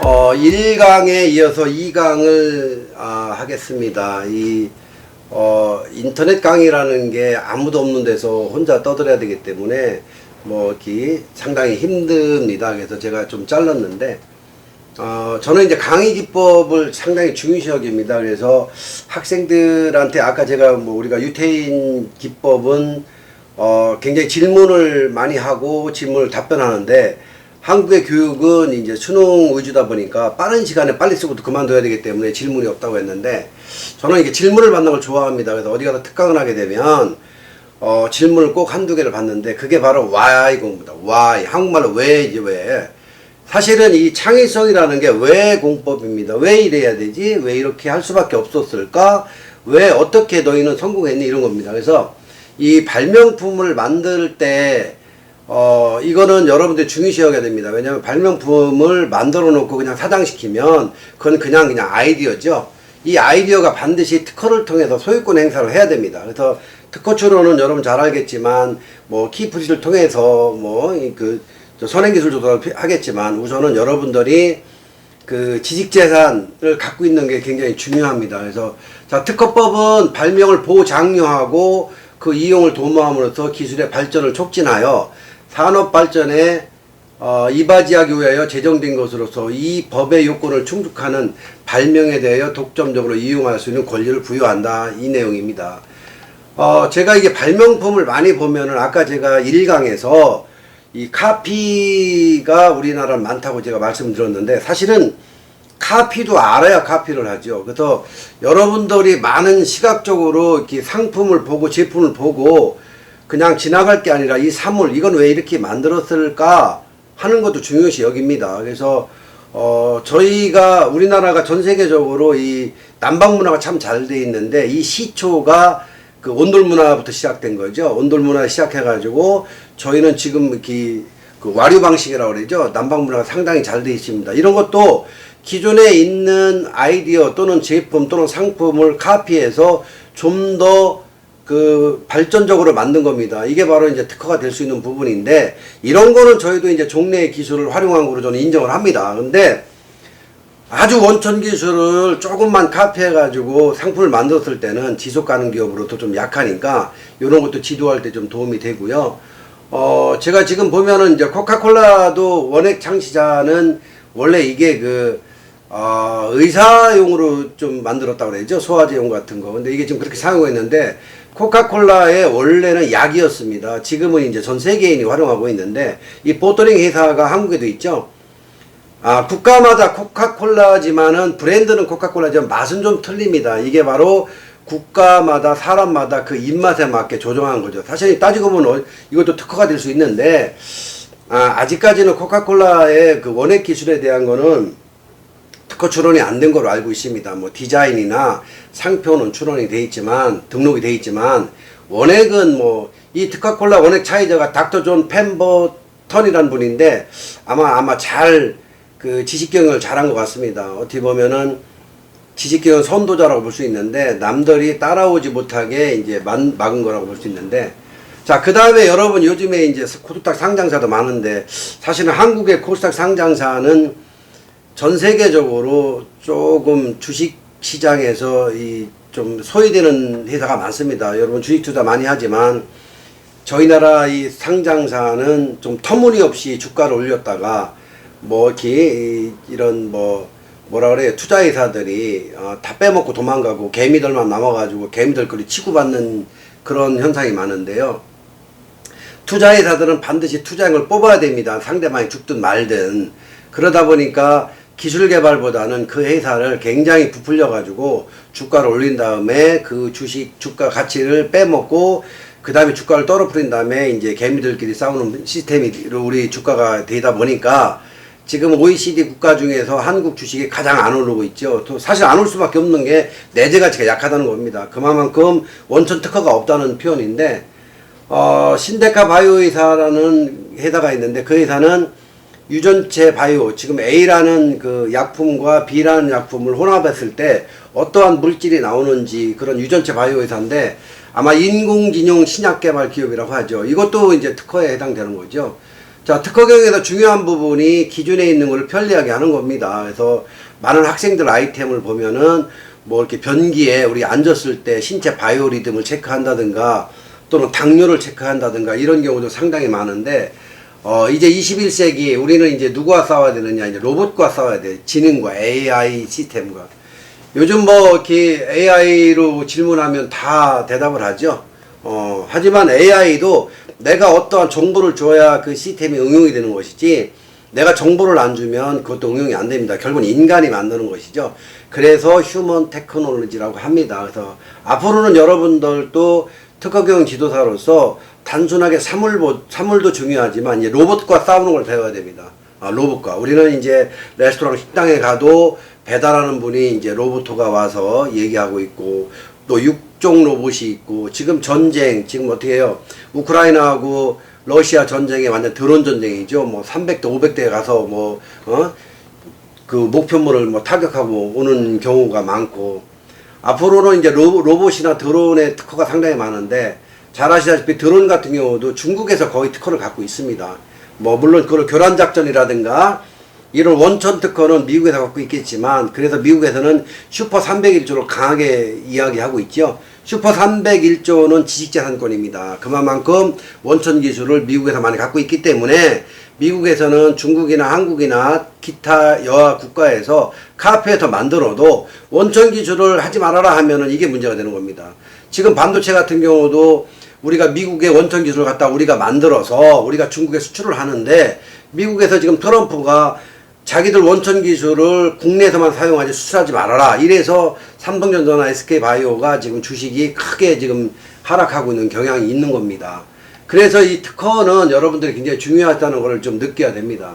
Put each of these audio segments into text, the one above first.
1강에 이어서 2강을 하겠습니다. 인터넷 강의라는 게 아무도 없는 데서 혼자 떠들어야 되기 때문에 상당히 힘듭니다. 그래서 제가 좀 잘랐는데, 저는 이제 강의 기법을 상당히 중요시 여깁니다. 그래서 학생들한테 아까 제가 우리가 유태인 기법은 굉장히 질문을 많이 하고 질문을 답변하는데, 한국의 교육은 이제 수능 위주다 보니까 빠른 시간에 빨리 쓰고 그만둬야 되기 때문에 질문이 없다고 했는데, 저는 이게 질문을 받는 걸 좋아합니다. 그래서 어디 가서 특강을 하게 되면 질문을 꼭 한두 개를 받는데, 그게 바로 why 공부다. why. 한국말로 왜이지, 왜. 사실은 이 창의성이라는 게 왜 공법입니다. 왜 이래야 되지? 왜 이렇게 할 수밖에 없었을까? 왜 어떻게 너희는 성공했니? 이런 겁니다. 그래서 이 발명품을 만들 때 이거는 여러분들 중요시 여겨야 됩니다. 왜냐하면 발명품을 만들어 놓고 그냥 사장시키면 그건 그냥 아이디어죠. 이 아이디어가 반드시 특허를 통해서 소유권 행사를 해야 됩니다. 그래서 특허 출원은 여러분 잘 알겠지만 키프리를 통해서 선행기술조사를 하겠지만, 우선은 여러분들이 그 지식재산을 갖고 있는 게 굉장히 중요합니다. 그래서 특허법은 발명을 보장려하고 그 이용을 도모함으로써 기술의 발전을 촉진하여 산업 발전에 이바지하기 위하여 제정된 것으로서 이 법의 요건을 충족하는 발명에 대하여 독점적으로 이용할 수 있는 권리를 부여한다, 이 내용입니다. 제가 이게 발명품을 많이 보면은, 아까 제가 1강에서 이 카피가 우리나라는 많다고 제가 말씀드렸는데, 사실은 카피도 알아야 카피를 하죠. 그래서 여러분들이 많은 시각적으로 이렇게 상품을 보고 제품을 보고 그냥 지나갈 게 아니라 이 사물, 이건 왜 이렇게 만들었을까 하는 것도 중요시 여깁니다. 그래서 저희가 우리나라가 전 세계적으로 이 남방 문화가 참 잘 돼 있는데, 이 시초가 그 온돌 문화부터 시작된 거죠. 온돌 문화 시작해가지고 저희는 지금 이렇게 그 와류 방식이라고 그러죠. 남방 문화가 상당히 잘 돼 있습니다. 이런 것도 기존에 있는 아이디어 또는 제품 또는 상품을 카피해서 좀 더 그 발전적으로 만든 겁니다. 이게 바로 이제 특허가 될 수 있는 부분인데, 이런 거는 저희도 이제 종래의 기술을 활용한 거로 저는 인정을 합니다. 근데 아주 원천 기술을 조금만 카피해가지고 상품을 만들었을 때는 지속 가능 기업으로도 좀 약하니까 이런 것도 지도할 때 좀 도움이 되고요. 제가 지금 보면은 이제 코카콜라도 원액 창시자는 원래 이게 의사용으로 좀 만들었다고 그러죠. 소화제용 같은 거. 근데 이게 지금 그렇게 사용했는데, 코카콜라의 원래는 약이었습니다. 지금은 이제 전 세계인이 활용하고 있는데, 이 보토링 회사가 한국에도 있죠. 국가마다 코카콜라지만은 브랜드는 코카콜라지만 맛은 좀 틀립니다. 이게 바로 국가마다 사람마다 그 입맛에 맞게 조정한 거죠. 사실 따지고 보면 이것도 특허가 될 수 있는데, 아직까지는 코카콜라의 그 원액 기술에 대한 거는 특허 출원이 안 된 걸로 알고 있습니다. 디자인이나 상표는 출원이 돼 있지만, 등록이 돼 있지만, 원액은 이 코카콜라 원액 차이저가 닥터 존 펜버턴이라는 분인데, 아마 잘 그 지식경영을 잘한 것 같습니다. 어떻게 보면은 지식경영 선도자라고 볼 수 있는데, 남들이 따라오지 못하게 이제 막은 거라고 볼 수 있는데, 그 다음에 여러분 요즘에 이제 코스닥 상장사도 많은데, 사실은 한국의 코스닥 상장사는 전 세계적으로 조금 주식 시장에서 좀 소외되는 회사가 많습니다. 여러분 주식 투자 많이 하지만, 저희 나라 이 상장사는 좀 터무니없이 주가를 올렸다가 이런 뭐라 그래요, 투자회사들이 다 빼먹고 도망가고 개미들만 남아가지고 개미들끼리 치고받는 그런 현상이 많은데요. 투자회사들은 반드시 투자액을 뽑아야 됩니다. 상대방이 죽든 말든. 그러다 보니까 기술 개발보다는 그 회사를 굉장히 부풀려 가지고 주가를 올린 다음에 그 주가 가치를 빼먹고, 그 다음에 주가를 떨어뜨린 다음에 이제 개미들끼리 싸우는 시스템이 우리 주가가 되다 보니까, 지금 OECD 국가 중에서 한국 주식이 가장 안 오르고 있죠. 또 사실 안 올 수밖에 없는 게 내재 가치가 약하다는 겁니다. 그만큼 원천 특허가 없다는 표현인데, 신데카 바이오 회사라는 회사가 있는데, 그 회사는 유전체 바이오, 지금 A라는 그 약품과 B라는 약품을 혼합했을 때 어떠한 물질이 나오는지, 그런 유전체 바이오 회사인데, 아마 인공지능 신약 개발 기업이라고 하죠. 이것도 이제 특허에 해당되는 거죠. 자, 특허 경영에서 중요한 부분이 기존에 있는 것을 편리하게 하는 겁니다. 그래서 많은 학생들 아이템을 보면은 뭐 이렇게 변기에 우리 앉았을 때 신체 바이오리듬을 체크한다든가 또는 당뇨를 체크한다든가 이런 경우도 상당히 많은데 이제 21세기 우리는 이제 누구와 싸워야 되느냐, 이제 로봇과 싸워야 돼. 지능과 AI 시스템과. 요즘 뭐 이렇게 AI로 질문하면 다 대답을 하죠. 하지만 AI도 내가 어떠한 정보를 줘야 그 시스템이 응용이 되는 것이지, 내가 정보를 안 주면 그것도 응용이 안 됩니다. 결국은 인간이 만드는 것이죠. 그래서 휴먼 테크놀로지라고 합니다. 그래서 앞으로는 여러분들도 특허경영 지도사로서 단순하게 사물도 중요하지만 이제 로봇과 싸우는 걸 배워야 됩니다. 로봇과. 우리는 이제 레스토랑 식당에 가도 배달하는 분이 이제 로봇가 와서 얘기하고 있고, 또 육종 로봇이 있고, 지금 전쟁, 지금 어떻게 해요? 우크라이나하고 러시아 전쟁이 완전 드론 전쟁이죠. 뭐 300대, 500대에 가서 그 목표물을 뭐 타격하고 오는 경우가 많고, 앞으로는 이제 로봇이나 드론의 특허가 상당히 많은데, 잘 아시다시피 드론 같은 경우도 중국에서 거의 특허를 갖고 있습니다. 뭐 물론 그걸 교란작전이라든가 이런 원천 특허는 미국에서 갖고 있겠지만, 그래서 미국에서는 슈퍼 301조를 강하게 이야기하고 있죠. 슈퍼 301조는 지식재산권입니다. 그만큼 원천 기술을 미국에서 많이 갖고 있기 때문에 미국에서는 중국이나 한국이나 기타 여하 국가에서 카페에서 만들어도 원천 기술을 하지 말아라 하면은 이게 문제가 되는 겁니다. 지금 반도체 같은 경우도 우리가 미국의 원천 기술을 갖다 우리가 만들어서 우리가 중국에 수출을 하는데, 미국에서 지금 트럼프가 자기들 원천 기술을 국내에서만 사용하지 수출하지 말아라, 이래서 삼성전자나 SK바이오가 지금 주식이 크게 지금 하락하고 있는 경향이 있는 겁니다. 그래서 이 특허는 여러분들이 굉장히 중요하다는 것을 좀 느껴야 됩니다.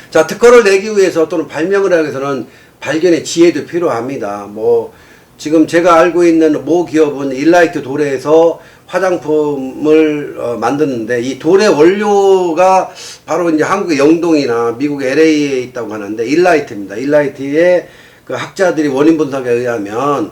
자, 특허를 내기 위해서 또는 발명을 하기 위해서는 발견의 지혜도 필요합니다. 뭐 지금 제가 알고 있는 모 기업은 일라이트 돌에서 화장품을 만드는데, 이 돌의 원료가 바로 이제 한국의 영동이나 미국의 LA에 있다고 하는데 일라이트입니다. 일라이트의 그 학자들이 원인 분석에 의하면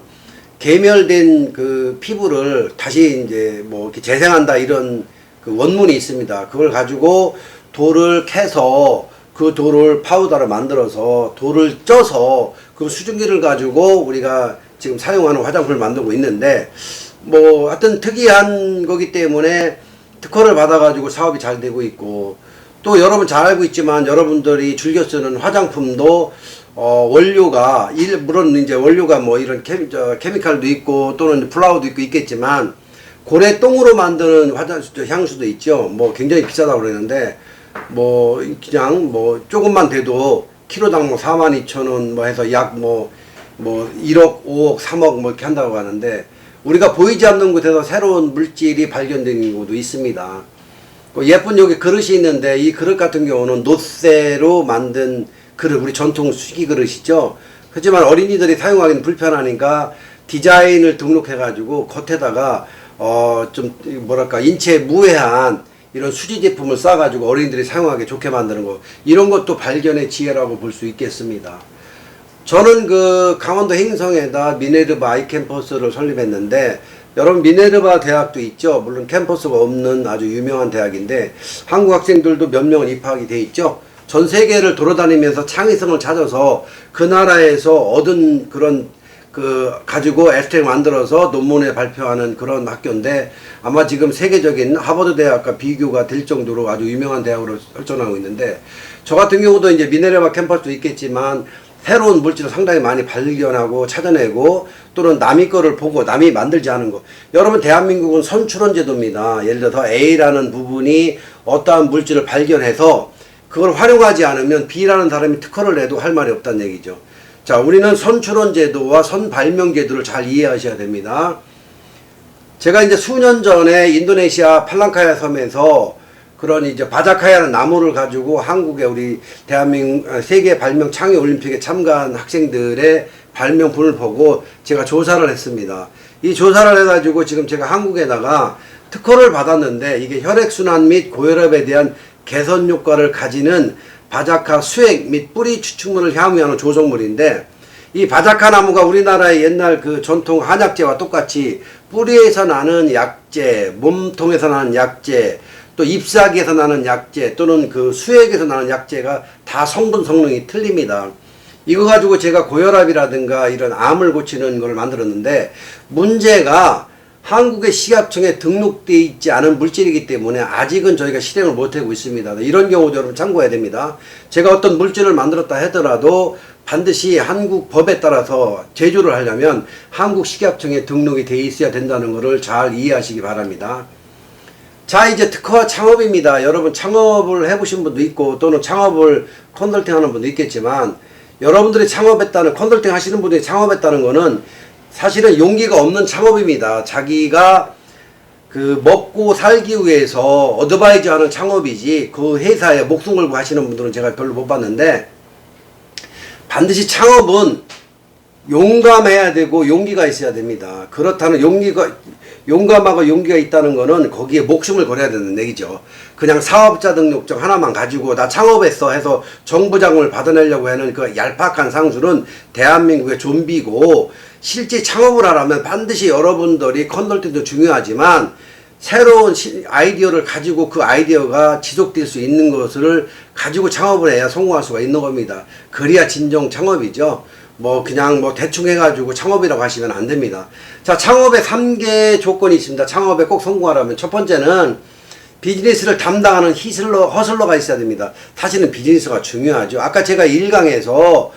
계멸된 그 피부를 다시 이제 뭐 이렇게 재생한다, 이런 그 원문이 있습니다. 그걸 가지고 돌을 캐서 그 돌을 파우더로 만들어서 돌을 쪄서 그 수증기를 가지고 우리가 지금 사용하는 화장품을 만들고 있는데, 뭐 하여튼 특이한 거기 때문에 특허를 받아가지고 사업이 잘 되고 있고, 또 여러분 잘 알고 있지만 여러분들이 즐겨 쓰는 화장품도 원료가 물론 이제 원료가 뭐 이런 케미칼도 있고 또는 플라워도 있고 있겠지만, 고래 똥으로 만드는 향수도 있죠. 뭐 굉장히 비싸다고 그러는데, 뭐 그냥 뭐 조금만 돼도 키로당 뭐 42,000원 뭐 해서 약 뭐 1억, 5억, 3억 뭐 이렇게 한다고 하는데, 우리가 보이지 않는 곳에서 새로운 물질이 발견된 경우도 있습니다. 예쁜 여기 그릇이 있는데, 이 그릇 같은 경우는 노쇠로 만든 그릇, 우리 전통 수기 그릇이죠. 하지만 어린이들이 사용하기는 불편하니까 디자인을 등록해 가지고 겉에다가 좀 뭐랄까 인체에 무해한 이런 수지 제품을 싸 가지고 어린이들이 사용하기 좋게 만드는 거, 이런 것도 발견의 지혜라고 볼 수 있겠습니다. 저는 그 강원도 행성에다 미네르바 아이캠퍼스를 설립했는데, 여러분 미네르바 대학도 있죠. 물론 캠퍼스가 없는 아주 유명한 대학인데 한국 학생들도 몇 명은 입학이 돼 있죠. 전 세계를 돌아다니면서 창의성을 찾아서 그 나라에서 얻은 그런 가지고 에스텍 만들어서 논문에 발표하는 그런 학교인데, 아마 지금 세계적인 하버드 대학과 비교가 될 정도로 아주 유명한 대학으로 설정하고 있는데, 저 같은 경우도 이제 미네르바 캠퍼스도 있겠지만 새로운 물질을 상당히 많이 발견하고 찾아내고, 또는 남이 거를 보고 남이 만들지 않은 거. 여러분 대한민국은 선출원 제도입니다. 예를 들어서 A라는 부분이 어떠한 물질을 발견해서 그걸 활용하지 않으면 B라는 사람이 특허를 내도 할 말이 없다는 얘기죠. 자, 우리는 선출원 제도와 선발명 제도를 잘 이해하셔야 됩니다. 제가 이제 수년 전에 인도네시아 팔랑카야 섬에서 그런 이제 바자카야라는 나무를 가지고 한국의 우리 대한민국 세계 발명 창의 올림픽에 참가한 학생들의 발명품을 보고 제가 조사를 했습니다. 이 조사를 해가지고 지금 제가 한국에다가 특허를 받았는데, 이게 혈액순환 및 고혈압에 대한 개선 효과를 가지는 바자카 수액 및 뿌리 추출물을 향유하는 조성물인데, 이 바자카 나무가 우리나라의 옛날 그 전통 한약재와 똑같이 뿌리에서 나는 약재, 몸통에서 나는 약재, 또 잎사귀에서 나는 약재 또는 그 수액에서 나는 약재가 다 성분 성능이 틀립니다. 이거 가지고 제가 고혈압이라든가 이런 암을 고치는 걸 만들었는데, 문제가 한국의 식약청에 등록되어 있지 않은 물질이기 때문에 아직은 저희가 실행을 못하고 있습니다. 이런 경우도 여러분 참고해야 됩니다. 제가 어떤 물질을 만들었다 하더라도 반드시 한국 법에 따라서 제조를 하려면 한국 식약청에 등록이 되어 있어야 된다는 것을 잘 이해하시기 바랍니다. 자, 이제 특허 창업입니다. 여러분 창업을 해보신 분도 있고 또는 창업을 컨설팅 하는 분도 있겠지만, 여러분들이 창업했다는, 컨설팅 하시는 분들이 창업했다는 거는 사실은 용기가 없는 창업입니다. 자기가 그 먹고 살기 위해서 어드바이저 하는 창업이지, 그 회사에 목숨 걸고 하시는 분들은 제가 별로 못 봤는데, 반드시 창업은 용감해야 되고 용기가 있어야 됩니다. 그렇다는 용감하고 용기가 있다는 거는 거기에 목숨을 걸어야 되는 얘기죠. 그냥 사업자 등록증 하나만 가지고 나 창업했어 해서 정부자금을 받아내려고 하는 그 얄팍한 상술은 대한민국의 좀비고, 실제 창업을 하려면 반드시 여러분들이 컨설팅도 중요하지만 새로운 아이디어를 가지고 그 아이디어가 지속될 수 있는 것을 가지고 창업을 해야 성공할 수가 있는 겁니다. 그래야 진정 창업이죠. 그냥 대충 해가지고 창업이라고 하시면 안 됩니다. 자, 창업에 3개 조건이 있습니다. 창업에 꼭 성공하려면 첫 번째는 비즈니스를 담당하는 허슬러가 있어야 됩니다. 사실은 비즈니스가 중요하죠. 아까 제가 1강에서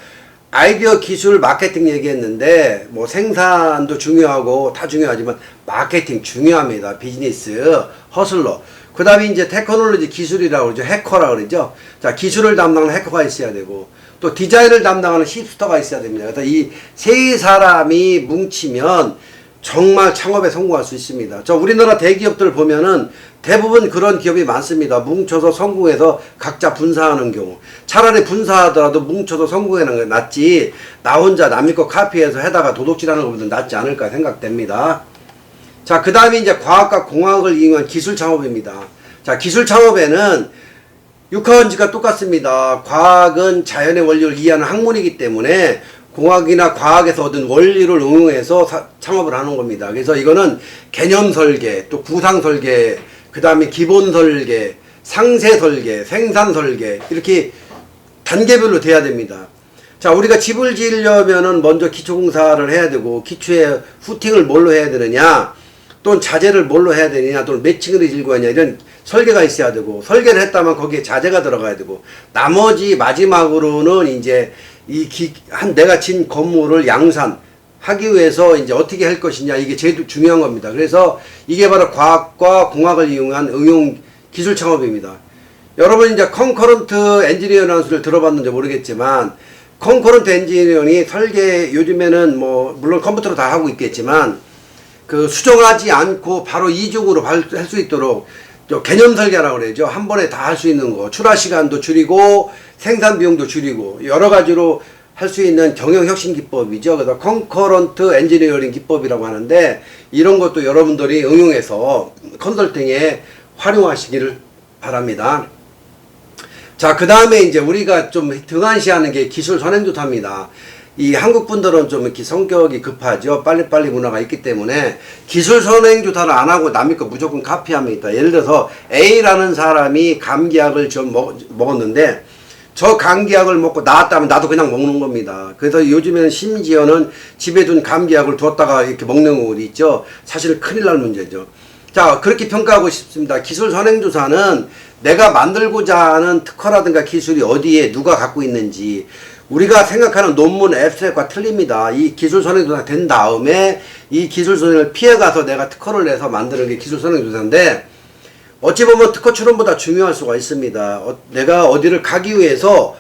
아이디어, 기술, 마케팅 얘기했는데, 생산도 중요하고 다 중요하지만 마케팅 중요합니다. 비즈니스, 허슬러. 그 다음에 이제 테크놀로지, 기술이라고 그러죠. 해커라고 그러죠. 자, 기술을 담당하는 해커가 있어야 되고, 또 디자인을 담당하는 힙스터가 있어야 됩니다. 그래서 이 세 사람이 뭉치면 정말 창업에 성공할 수 있습니다. 우리나라 대기업들 보면은 대부분 그런 기업이 많습니다. 뭉쳐서 성공해서 각자 분사하는 경우. 차라리 분사하더라도 뭉쳐서 성공하는 게 낫지, 나 혼자 남의 거 카피해서 해다가 도둑질하는 것보다 낫지 않을까 생각됩니다. 자, 그 다음에 이제 과학과 공학을 이용한 기술 창업입니다. 자, 기술 창업에는 육하원칙과 똑같습니다. 과학은 자연의 원리를 이해하는 학문이기 때문에 공학이나 과학에서 얻은 원리를 응용해서 창업을 하는 겁니다. 그래서 이거는 개념 설계, 또 구상 설계, 그 다음에 기본 설계, 상세 설계, 생산 설계, 이렇게 단계별로 돼야 됩니다. 자, 우리가 집을 지으려면은 먼저 기초공사를 해야 되고, 기초에 후팅을 뭘로 해야 되느냐, 또는 자재를 뭘로 해야 되느냐, 또는 몇 층으로 지을 거냐, 이런 설계가 있어야 되고, 설계를 했다면 거기에 자재가 들어가야 되고, 나머지 마지막으로는 이제 내가 진 건물을 양산하기 위해서 이제 어떻게 할 것이냐, 이게 제일 중요한 겁니다. 그래서 이게 바로 과학과 공학을 이용한 응용 기술 창업입니다. 여러분 이제 컨커런트 엔지니어라는 소리를 들어봤는지 모르겠지만, 컨커런트 엔지니어링이 설계, 요즘에는 물론 컴퓨터로 다 하고 있겠지만, 그 수정하지 않고 바로 이중으로 할 수 있도록 개념 설계라고 그러죠. 한 번에 다 할 수 있는 거. 출하 시간도 줄이고 생산 비용도 줄이고 여러 가지로 할 수 있는 경영 혁신 기법이죠. 그래서 컨커런트 엔지니어링 기법이라고 하는데, 이런 것도 여러분들이 응용해서 컨설팅에 활용하시기를 바랍니다. 자, 그 다음에 이제 우리가 좀 등한시하는 게 기술 선행조사입니다. 이 한국 분들은 좀 이렇게 성격이 급하죠. 빨리빨리 문화가 있기 때문에 기술 선행조사를 안 하고 남의 거 무조건 카피합니다. 예를 들어서 A라는 사람이 감기약을 좀 먹었는데, 저 감기약을 먹고 나았다면 나도 그냥 먹는 겁니다. 그래서 요즘에는 심지어는 집에 둔 감기약을 두었다가 이렇게 먹는 경우도 있죠. 사실 큰일 날 문제죠. 자, 그렇게 평가하고 싶습니다. 기술 선행조사는 내가 만들고자 하는 특허라든가 기술이 어디에 누가 갖고 있는지, 우리가 생각하는 논문 앱스트랙과 틀립니다. 이 기술 선행조사가 된 다음에 이 기술 선행을 피해가서 내가 특허를 내서 만드는 게 기술 선행조사인데, 어찌 보면 특허 출원보다 중요할 수가 있습니다. 내가 어디를 가기 위해서,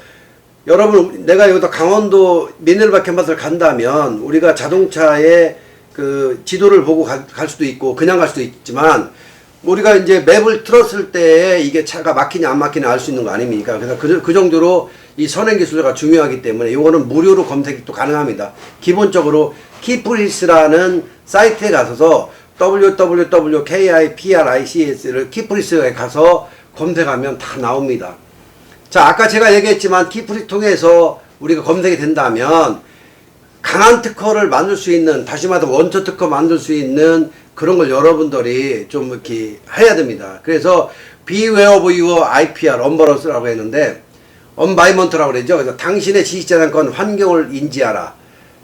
여러분 내가 여기다 강원도 미네르바 캔버스를 간다면 우리가 자동차의 그 지도를 보고 갈 수도 있고 그냥 갈 수도 있지만, 우리가 이제 맵을 틀었을 때 이게 차가 막히냐 안 막히냐 알 수 있는 거 아닙니까? 그래서 그 정도로 이 선행기술가 중요하기 때문에 이거는 무료로 검색도 가능합니다. 기본적으로 키프리스라는 사이트에 가셔서 www.kiprics를 키프리스에 가서 검색하면 다 나옵니다. 자, 아까 제가 얘기했지만 키프리스 통해서 우리가 검색이 된다면 강한 특허를 만들 수 있는, 다시 말해서 원초 특허 만들 수 있는 그런 걸 여러분들이 좀 이렇게 해야 됩니다. 그래서 Beware of your IPR, 언버런스라고 했는데, 언바이먼트라고 그러죠. 그래서 당신의 지식재산권 환경을 인지하라.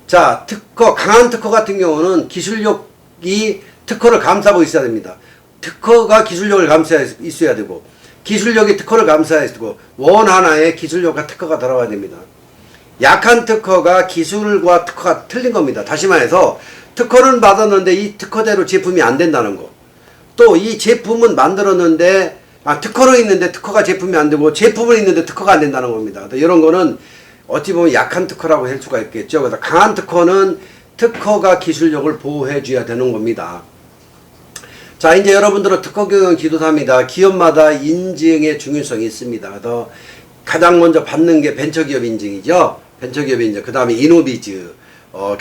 자, 특허, 강한 특허 같은 경우는 기술력이 특허를 감싸고 있어야 됩니다. 특허가 기술력을 감싸야 있어야 되고, 기술력이 특허를 감싸야 되고, 원 하나에 기술력과 특허가 들어가야 됩니다. 약한 특허가 기술과 특허가 틀린 겁니다. 다시 말해서 특허를 받았는데 이 특허대로 제품이 안 된다는 거. 또 이 제품은 만들었는데 특허로 있는데 특허가 제품이 안 되고 제품은 있는데 특허가 안 된다는 겁니다. 이런 거는 어찌 보면 약한 특허라고 할 수가 있겠죠. 그래서 강한 특허는 특허가 기술력을 보호해 줘야 되는 겁니다. 자, 이제 여러분들은 특허 경영 지도사입니다. 기업마다 인증의 중요성이 있습니다. 그래서 가장 먼저 받는 게 벤처기업 인증이죠. 벤처기업 인증. 그 다음에 이노비즈,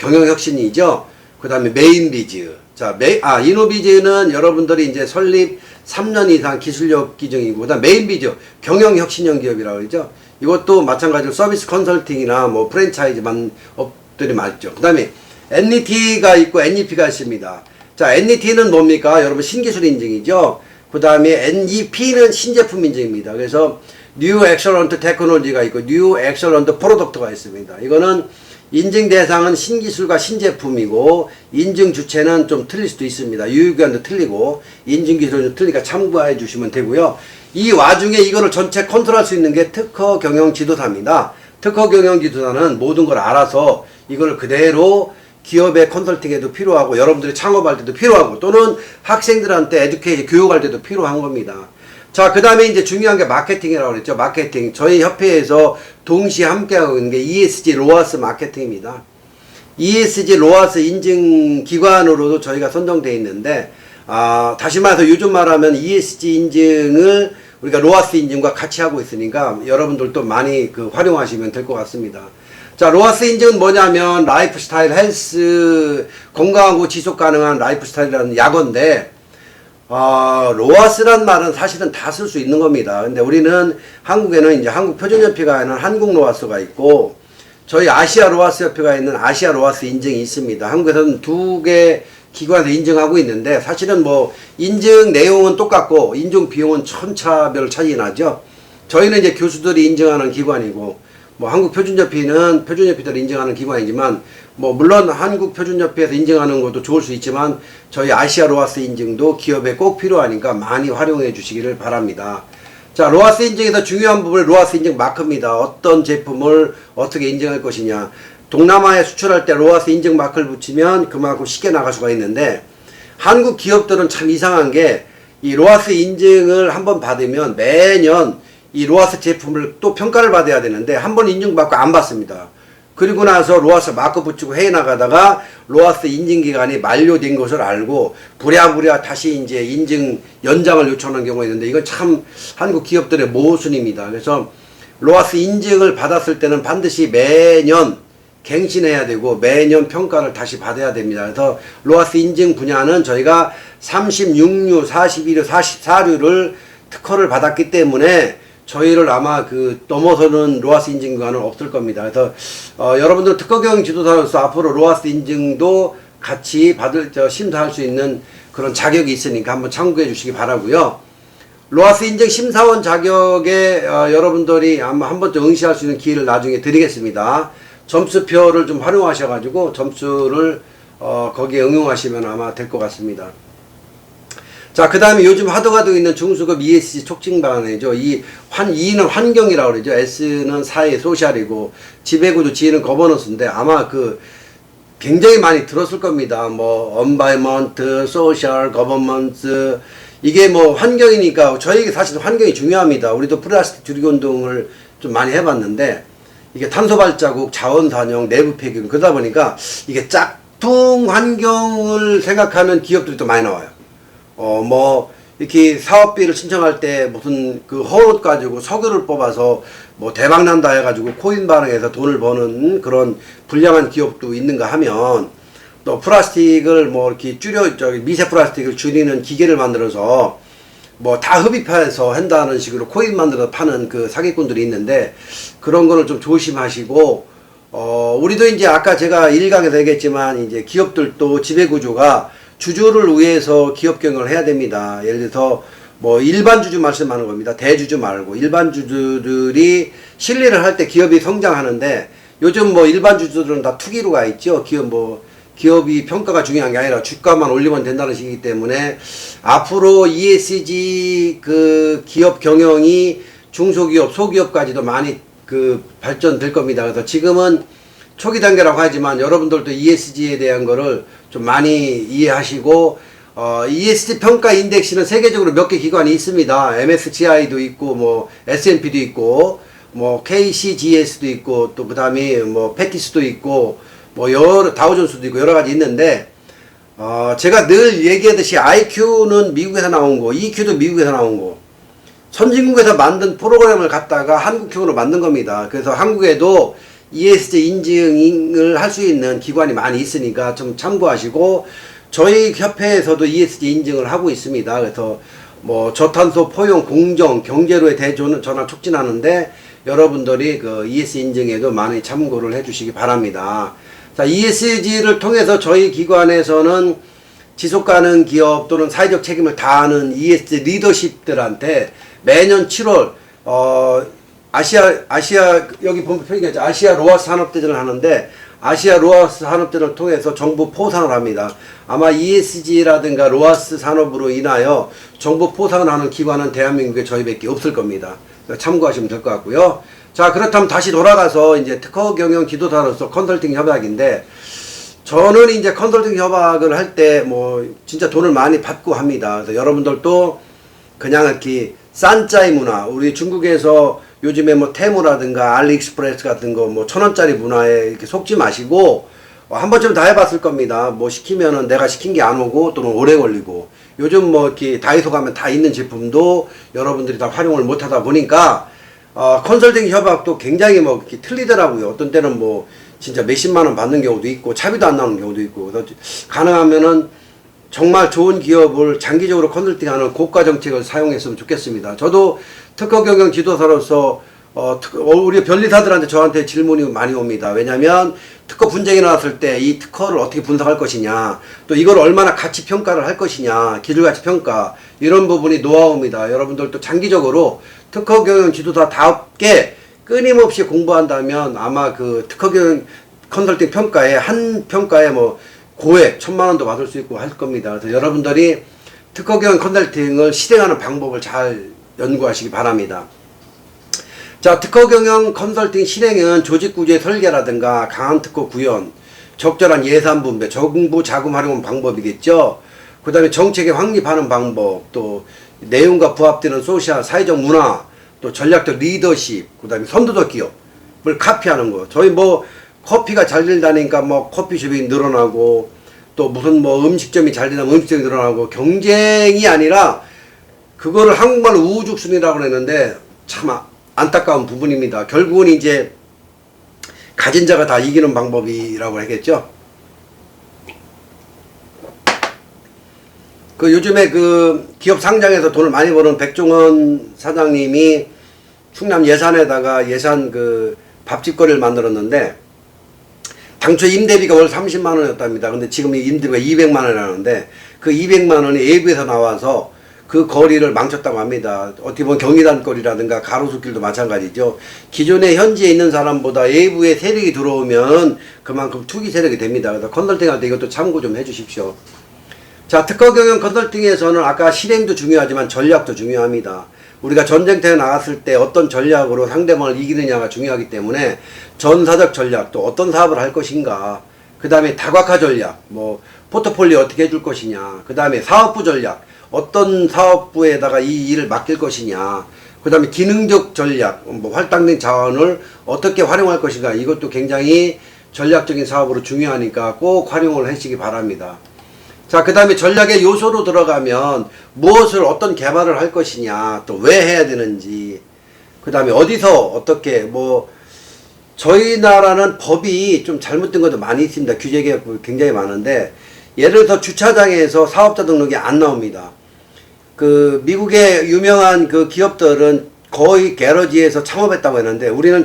경영혁신이죠. 그 다음에 메인비즈. 자, 이노비즈는 여러분들이 이제 설립 3년 이상 기술력 기증이고, 그 다음 메인비즈, 경영혁신형 기업이라고 그러죠. 이것도 마찬가지로 서비스 컨설팅이나 뭐 프랜차이즈만 업들이 많죠. 그 다음에 NET가 있고 NEP가 있습니다. 자, NET는 뭡니까? 여러분 신기술 인증이죠. 그 다음에 NEP는 신제품 인증입니다. 그래서 New Excellent Technology가 있고 New Excellent Product가 있습니다. 이거는 인증 대상은 신기술과 신제품이고 인증 주체는 좀 틀릴 수도 있습니다. 유효기간도 틀리고 인증 기술도 틀리니까 참고해 주시면 되고요. 이 와중에 이거를 전체 컨트롤할 수 있는 게 특허 경영 지도사입니다. 특허 경영 지도사는 모든 걸 알아서 이걸 그대로 기업의 컨설팅에도 필요하고 여러분들이 창업할 때도 필요하고 또는 학생들한테 에듀케이션 교육할 때도 필요한 겁니다. 자, 그 다음에 이제 중요한 게 마케팅이라고 그랬죠. 마케팅. 저희 협회에서 동시에 함께하고 있는 게 ESG 로아스 마케팅입니다. ESG 로아스 인증 기관으로도 저희가 선정되어 있는데, 다시 말해서 요즘 말하면 ESG 인증을 우리가 로아스 인증과 같이 하고 있으니까 여러분들도 많이 활용하시면 될 것 같습니다. 자, 로아스 인증은 뭐냐면 라이프 스타일 헬스, 건강하고 지속 가능한 라이프 스타일이라는 약어인데, 로아스란 말은 사실은 다 쓸 수 있는 겁니다. 근데 우리는 한국에는 이제 한국표준협회가 있는 한국 로아스가 있고, 저희 아시아 로아스 협회가 있는 아시아 로아스 인증이 있습니다. 한국에서는 2개 기관에서 인증하고 있는데, 사실은 뭐, 인증 내용은 똑같고, 인증 비용은 천차별 차이 나죠. 저희는 이제 교수들이 인증하는 기관이고, 뭐 한국표준협회는 표준협회들이 인증하는 기관이지만 뭐 물론 한국표준협회에서 인증하는 것도 좋을 수 있지만 저희 아시아 로아스 인증도 기업에 꼭 필요하니까 많이 활용해 주시기를 바랍니다. 자, 로아스 인증에서 중요한 부분이 로아스 인증 마크입니다. 어떤 제품을 어떻게 인증할 것이냐. 동남아에 수출할 때 로아스 인증 마크를 붙이면 그만큼 쉽게 나갈 수가 있는데 한국 기업들은 참 이상한 게 이 로아스 인증을 한번 받으면 매년 이 로아스 제품을 또 평가를 받아야 되는데 한 번 인증받고 안 받습니다. 그리고 나서 로아스 마크 붙이고 해외 나가다가 로아스 인증기간이 만료된 것을 알고 부랴부랴 다시 이제 인증 연장을 요청하는 경우가 있는데 이건 참 한국 기업들의 모순입니다. 그래서 로아스 인증을 받았을 때는 반드시 매년 갱신해야 되고 매년 평가를 다시 받아야 됩니다. 그래서 로아스 인증 분야는 저희가 36류, 41류, 44류를 특허를 받았기 때문에 저희를 아마 넘어서는 로아스 인증기관은 없을 겁니다. 그래서 여러분들 특허 경영 지도사로서 앞으로 로아스 인증도 같이 심사할 수 있는 그런 자격이 있으니까 한번 참고해 주시기 바라고요. 로아스 인증 심사원 자격에 여러분들이 아마 한 번쯤 응시할 수 있는 기회를 나중에 드리겠습니다. 점수표를 좀 활용하셔가지고 점수를 거기에 응용하시면 아마 될 것 같습니다. 자, 그 다음에 요즘 하도가 되고 있는 중수급 ESG 촉진 방안이죠. E는 환경이라고 그러죠. S는 사회 소셜이고, 지배구조 G는 거버넌스인데, 아마 굉장히 많이 들었을 겁니다. 뭐, environment, social, governance. 이게 뭐, 환경이니까, 저희에게 사실 환경이 중요합니다. 우리도 플라스틱 줄이기 운동을 좀 많이 해봤는데, 이게 탄소 발자국, 자원 단용, 내부 폐기물, 그러다 보니까, 이게 짝퉁 환경을 생각하는 기업들이 또 많이 나와요. 이렇게 사업비를 신청할 때 무슨 허릇 가지고 석유를 뽑아서 뭐 대박난다 해가지고 코인 발행해서 돈을 버는 그런 불량한 기업도 있는가 하면 또 플라스틱을 뭐 이렇게 미세 플라스틱을 줄이는 기계를 만들어서 뭐 다 흡입해서 한다는 식으로 코인 만들어서 파는 사기꾼들이 있는데 그런 거는 좀 조심하시고 우리도 이제 아까 제가 1강에서 얘기했지만 이제 기업들도 지배구조가 주주를 위해서 기업 경영을 해야 됩니다. 예를 들어서 뭐 일반 주주 말씀하는 겁니다. 대주주 말고 일반 주주들이 실리를 할 때 기업이 성장하는데 요즘 뭐 일반 주주들은 다 투기로 가 있죠. 기업이 평가가 중요한 게 아니라 주가만 올리면 된다는 식이기 때문에 앞으로 ESG 그 기업 경영이 중소기업, 소기업까지도 많이 그 발전될 겁니다. 그래서 지금은 초기 단계라고 하지만 여러분들도 ESG에 대한 거를 좀 많이 이해하시고 ESG 평가 인덱스는 세계적으로 몇 개 기관이 있습니다. MSCI도 있고 뭐 S&P도 있고 뭐 KCGS도 있고 또 그다음에 뭐 패티스도 있고 뭐 여러 다우존스도 있고 여러 가지 있는데 제가 늘 얘기하듯이 IQ는 미국에서 나온 거, EQ도 미국에서 나온 거, 선진국에서 만든 프로그램을 갖다가 한국형으로 만든 겁니다. 그래서 한국에도 ESG 인증을 할 수 있는 기관이 많이 있으니까 좀 참고하시고 저희 협회에서도 ESG 인증을 하고 있습니다. 그래서 뭐 저탄소 포용 공정 경제로의 대전환 촉진하는데 여러분들이 그 ESG 인증에도 많이 참고를 해주시기 바랍니다. 자, ESG를 통해서 저희 기관에서는 지속가능 기업 또는 사회적 책임을 다하는 ESG 리더십들한테 매년 7월 아시아 여기 보면 표기하죠. 아시아 로아스 산업대전을 하는데 아시아 로아스 산업대전을 통해서 정부 포상을 합니다. 아마 ESG라든가 로아스 산업으로 인하여 정부 포상을 하는 기관은 대한민국에 저희밖에 없을 겁니다. 참고하시면 될 것 같고요. 자, 그렇다면 다시 돌아가서 이제 특허 경영 지도사로서 컨설팅 협약인데 저는 이제 컨설팅 협약을 할 때 뭐 진짜 돈을 많이 받고 합니다. 그래서 여러분들도 그냥 이렇게 싼짜이 문화, 우리 중국에서 요즘에 뭐 테무라든가 알리익스프레스 같은 거 뭐 1,000원짜리 문화에 이렇게 속지 마시고 한 번쯤 다 해봤을 겁니다. 뭐 시키면은 내가 시킨 게 안 오고 또는 오래 걸리고 요즘 뭐 이렇게 다이소 가면 다 있는 제품도 여러분들이 다 활용을 못 하다 보니까 컨설팅 협약도 굉장히 뭐 이렇게 틀리더라고요. 어떤 때는 뭐 진짜 몇십만 원 받는 경우도 있고 차비도 안 나오는 경우도 있고 그래서 가능하면은 정말 좋은 기업을 장기적으로 컨설팅하는 고가 정책을 사용했으면 좋겠습니다. 저도 특허 경영 지도사로서 우리 변리사들한테 저한테 질문이 많이 옵니다. 왜냐하면 특허 분쟁이 나왔을 때 이 특허를 어떻게 분석할 것이냐, 또 이걸 얼마나 가치 평가를 할 것이냐, 기술가치 평가 이런 부분이 노하우입니다. 여러분들도 장기적으로 특허 경영 지도사답게 끊임없이 공부한다면 아마 그 특허 경영 컨설팅 평가에 한 평가에 뭐 고액 1,000만 원도 받을 수 있고 할 겁니다. 그래서 여러분들이 특허 경영 컨설팅을 실행하는 방법을 잘 연구하시기 바랍니다. 자, 특허 경영 컨설팅 실행은 조직 구조의 설계라든가 강한 특허 구현, 적절한 예산 분배, 정부 자금 활용 방법이겠죠. 그 다음에 정책에 확립하는 방법, 또 내용과 부합되는 소셜, 사회적 문화, 또 전략적 리더십, 그 다음에 선도적 기업을 카피하는 거. 저희 뭐 커피가 잘 된다니까 뭐 커피숍이 늘어나고 또 무슨 뭐 음식점이 잘 되면 음식점이 늘어나고 경쟁이 아니라 그거를 한국말로 우후죽순이라고 했는데 참 안타까운 부분입니다. 결국은 이제 가진 자가 다 이기는 방법이라고 하겠죠. 그 요즘에 그 기업 상장해서 돈을 많이 버는 백종원 사장님이 충남 예산에다가 예산 그 밥집거리를 만들었는데 당초 임대비가 월 30만 원이었답니다. 근데 지금 임대비가 200만 원이라는데 그 200만 원이 외부에서 나와서 그 거리를 망쳤다고 합니다. 어떻게 보면 경리단 거리라든가 가로수길도 마찬가지죠. 기존에 현지에 있는 사람보다 외부에 세력이 들어오면 그만큼 투기 세력이 됩니다. 그래서 컨설팅 할 때 이것도 참고 좀 해주십시오. 자, 특허 경영 컨설팅에서는 아까 실행도 중요하지만 전략도 중요합니다. 우리가 전쟁터에 나갔을 때 어떤 전략으로 상대방을 이기느냐가 중요하기 때문에 전사적 전략, 또 어떤 사업을 할 것인가, 그 다음에 다각화 전략, 뭐 포트폴리오 어떻게 해줄 것이냐, 그 다음에 사업부 전략, 어떤 사업부에다가 이 일을 맡길 것이냐, 그 다음에 기능적 전략, 뭐 할당된 자원을 어떻게 활용할 것인가, 이것도 굉장히 전략적인 사업으로 중요하니까 꼭 활용을 하시기 바랍니다. 자, 그 다음에 전략의 요소로 들어가면 무엇을 어떤 개발을 할 것이냐, 또 왜 해야 되는지, 그 다음에 어디서 어떻게 뭐 저희 나라는 법이 좀 잘못된 것도 많이 있습니다. 규제가 굉장히 많은데 예를 들어 주차장에서 사업자 등록이 안 나옵니다. 그 미국의 유명한 그 기업들은 거의 게러지에서 창업했다고 했는데 우리는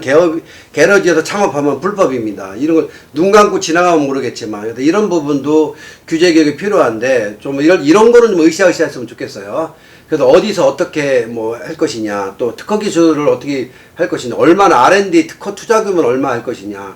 게러지에서 창업하면 불법입니다. 이런 걸 눈 감고 지나가면 모르겠지만 이런 부분도 규제 개혁이 필요한데 좀 이런 거는 좀 으쌰으쌰 했으면 좋겠어요. 그래서 어디서 어떻게 뭐 할 것이냐, 또 특허 기술을 어떻게 할 것이냐, 얼마나 R&D 특허 투자 규모는 얼마 할 것이냐,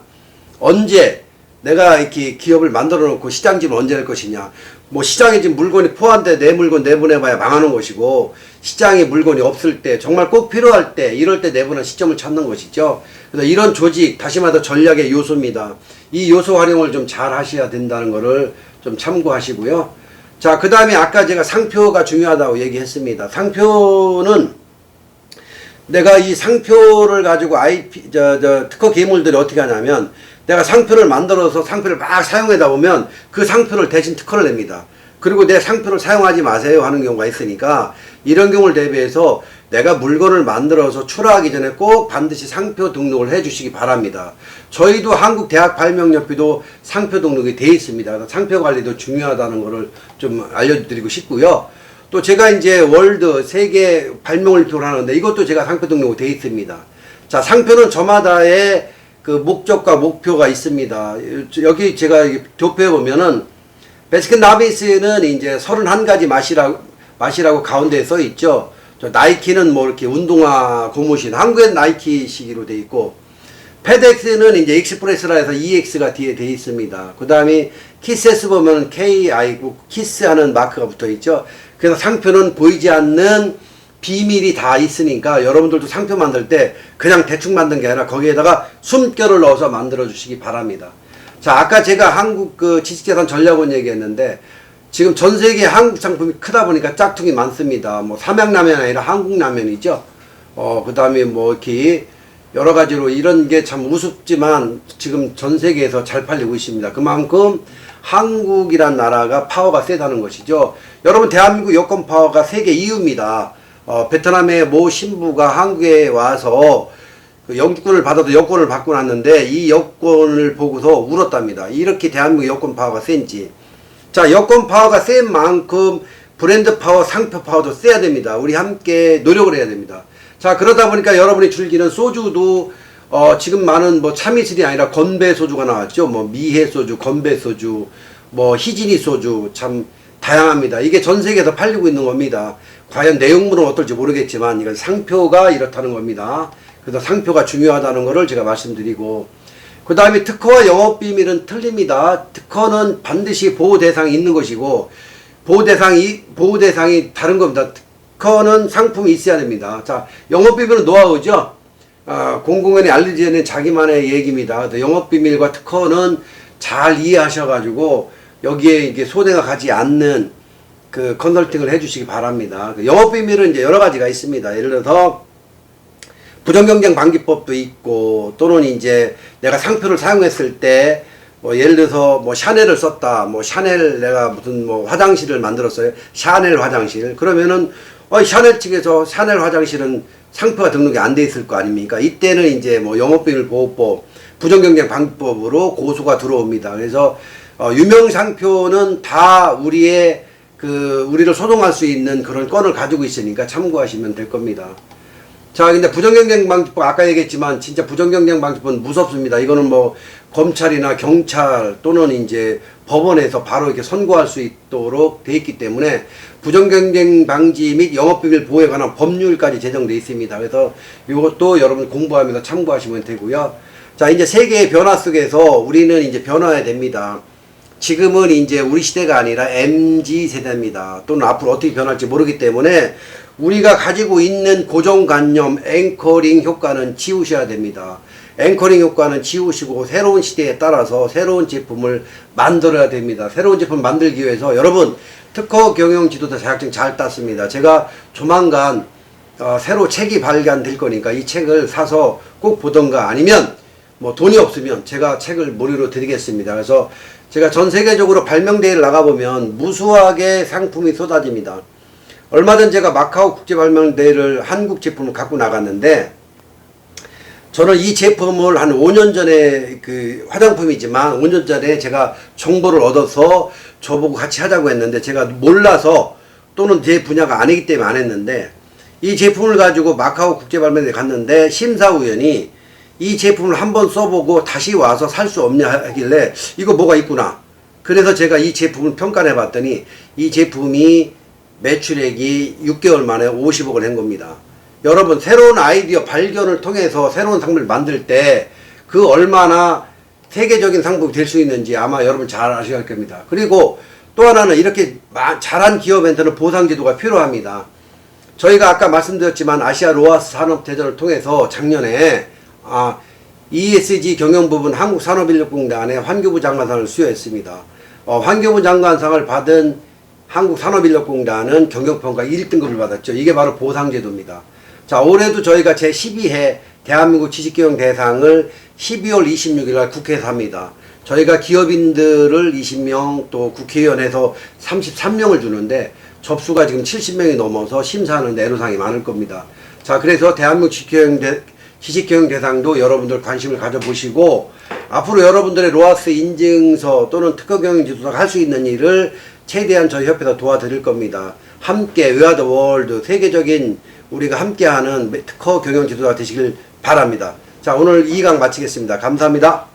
언제 내가 이렇게 기업을 만들어 놓고 시장 진입을 언제 할 것이냐, 뭐 시장에 지금 물건이 포함돼 내 물건 내보내봐야 망하는 것이고, 시장에 물건이 없을 때 정말 꼭 필요할 때 이럴 때 내보내는 시점을 찾는 것이죠. 그래서 이런 조직, 다시 말해서 전략의 요소입니다. 이 요소 활용을 좀 잘 하셔야 된다는 거를 좀 참고하시고요. 자, 그 다음에 아까 제가 상표가 중요하다고 얘기했습니다. 상표는 내가 이 상표를 가지고 특허 기물들이 어떻게 하냐면, 내가 상표를 만들어서 상표를 막 사용하다 보면 그 상표를 대신 특허를 냅니다. 그리고 내 상표를 사용하지 마세요 하는 경우가 있으니까, 이런 경우를 대비해서 내가 물건을 만들어서 출하하기 전에 꼭 반드시 상표 등록을 해 주시기 바랍니다. 저희도 한국대학발명협회도 상표 등록이 돼 있습니다. 그래서 상표 관리도 중요하다는 것을 좀 알려드리고 싶고요. 또 제가 이제 세계 발명을 표를 하는데 이것도 제가 상표 등록이 돼 있습니다. 자, 상표는 저마다의 그 목적과 목표가 있습니다. 여기 제가 도표에 보면은 베스킨라빈스는 이제 31가지 맛이라고 가운데에 써 있죠. 저 나이키는 뭐 이렇게 운동화 고무신, 한국엔 나이키식으로 돼 있고, 페덱스는 이제 익스프레스라 해서 EX가 뒤에 돼 있습니다. 그 다음에 키스에스 보면 KI, 키스하는 마크가 붙어 있죠. 그래서 상표는 보이지 않는 비밀이 다 있으니까 여러분들도 상표 만들 때 그냥 대충 만든 게 아니라 거기에다가 숨결을 넣어서 만들어 주시기 바랍니다. 자, 아까 제가 한국 그 지식재산 전략원 얘기했는데, 지금 전 세계 한국 상품이 크다 보니까 짝퉁이 많습니다. 뭐 삼양라면이 아니라 한국라면이죠. 그 다음에 뭐 이렇게 여러 가지로 이런 게 참 우습지만 지금 전 세계에서 잘 팔리고 있습니다. 그만큼 한국이란 나라가 파워가 세다는 것이죠. 여러분, 대한민국 여권 파워가 세계 2위입니다. 베트남의 모 신부가 한국에 와서 그 영주권을 받아도 여권을 받고 났는데 이 여권을 보고서 울었답니다. 이렇게 대한민국 여권 파워가 센지. 자, 여권 파워가 센 만큼 브랜드 파워, 상표 파워도 세야 됩니다. 우리 함께 노력을 해야 됩니다. 자, 그러다 보니까 여러분이 즐기는 소주도 지금 많은 뭐 참이슬이 아니라 건배 소주가 나왔죠. 뭐 미해 소주, 건배 소주, 뭐 희진이 소주, 참 다양합니다. 이게 전 세계에서 팔리고 있는 겁니다. 과연 내용물은 어떨지 모르겠지만 이건 상표가 이렇다는 겁니다. 그래서 상표가 중요하다는 것을 제가 말씀드리고, 그 다음에 특허와 영업비밀은 틀립니다. 특허는 반드시 보호 대상이 있는 것이고, 보호 대상이 다른 겁니다. 특허는 상품이 있어야 됩니다. 자, 영업비밀은 노하우죠. 공공연히 알리지 않는 자기만의 얘기입니다. 영업비밀과 특허는 잘 이해하셔가지고 여기에 이게 손해가 가지 않는 그 컨설팅을 해주시기 바랍니다. 영업비밀은 이제 여러 가지가 있습니다. 예를 들어서 부정경쟁 방지법도 있고, 또는 이제 내가 상표를 사용했을 때 뭐 예를 들어서 뭐 샤넬을 썼다, 뭐 샤넬 내가 무슨 뭐 화장실을 만들었어요, 샤넬 화장실. 그러면은 샤넬 측에서 샤넬 화장실은 상표가 등록이 안 돼 있을 거 아닙니까? 이때는 이제 뭐 영업비밀 보호법, 부정경쟁 방지법으로 고소가 들어옵니다. 그래서 유명 상표는 다 우리를 소송할 수 있는 그런 건을 가지고 있으니까 참고하시면 될 겁니다. 자, 근데 부정경쟁 방지법 아까 얘기했지만 진짜 부정경쟁 방지법은 무섭습니다. 이거는 뭐 검찰이나 경찰 또는 이제 법원에서 바로 이렇게 선고할 수 있도록 돼 있기 때문에 부정경쟁 방지 및 영업비밀 보호에 관한 법률까지 제정돼 있습니다. 그래서 이것도 여러분 공부하면서 참고하시면 되고요. 자, 이제 세계의 변화 속에서 우리는 이제 변화해야 됩니다. 지금은 이제 우리 시대가 아니라 MZ 세대입니다. 또는 앞으로 어떻게 변할지 모르기 때문에 우리가 가지고 있는 고정관념, 앵커링 효과는 지우셔야 됩니다. 앵커링 효과는 지우시고 새로운 시대에 따라서 새로운 제품을 만들어야 됩니다. 새로운 제품 만들기 위해서 여러분, 특허 경영 지도자 자격증 잘 땄습니다. 제가 조만간 새로 책이 발간될 거니까 이 책을 사서 꼭 보던가, 아니면 뭐 돈이 없으면 제가 책을 무료로 드리겠습니다. 그래서 제가 전 세계적으로 발명대회를 나가보면 무수하게 상품이 쏟아집니다. 얼마 전 제가 마카오 국제발명대회를 한국 제품을 갖고 나갔는데, 저는 이 제품을 한 5년 전에 그 화장품이지만 5년 전에 제가 정보를 얻어서 저보고 같이 하자고 했는데 제가 몰라서 또는 제 분야가 아니기 때문에 안 했는데, 이 제품을 가지고 마카오 국제발명대회 갔는데 심사위원이 이 제품을 한번 써보고 다시 와서 살 수 없냐 하길래 이거 뭐가 있구나. 그래서 제가 이 제품을 평가를 해봤더니 이 제품이 매출액이 6개월 만에 50억을 한 겁니다. 여러분 새로운 아이디어 발견을 통해서 새로운 상품을 만들 때 그 얼마나 세계적인 상품이 될 수 있는지 아마 여러분 잘 아셔야 할 겁니다. 그리고 또 하나는 이렇게 잘한 기업한테는 보상제도가 필요합니다. 저희가 아까 말씀드렸지만 아시아 로하스 산업대전을 통해서 작년에 ESG 경영부분 한국산업인력공단에 환교부 장관상을 수여했습니다. 환교부 장관상을 받은 한국산업인력공단은 경영평가 1등급을 받았죠. 이게 바로 보상제도입니다. 자, 올해도 저희가 제12회 대한민국 지식경영 대상을 12월 26일 날 국회에서 합니다. 저희가 기업인들을 20명 또 국회의원에서 33명을 주는데 접수가 지금 70명이 넘어서 심사하는 애로사항이 많을 겁니다. 자, 그래서 대한민국 지식경영 대상도 여러분들 관심을 가져보시고 앞으로 여러분들의 로하스 인증서 또는 특허경영지도사가 할 수 있는 일을 최대한 저희 협회에서 도와드릴 겁니다. 함께 웨어 더 월드 세계적인 우리가 함께하는 특허 경영 지도자 되시길 바랍니다. 자, 오늘 2강 마치겠습니다. 감사합니다.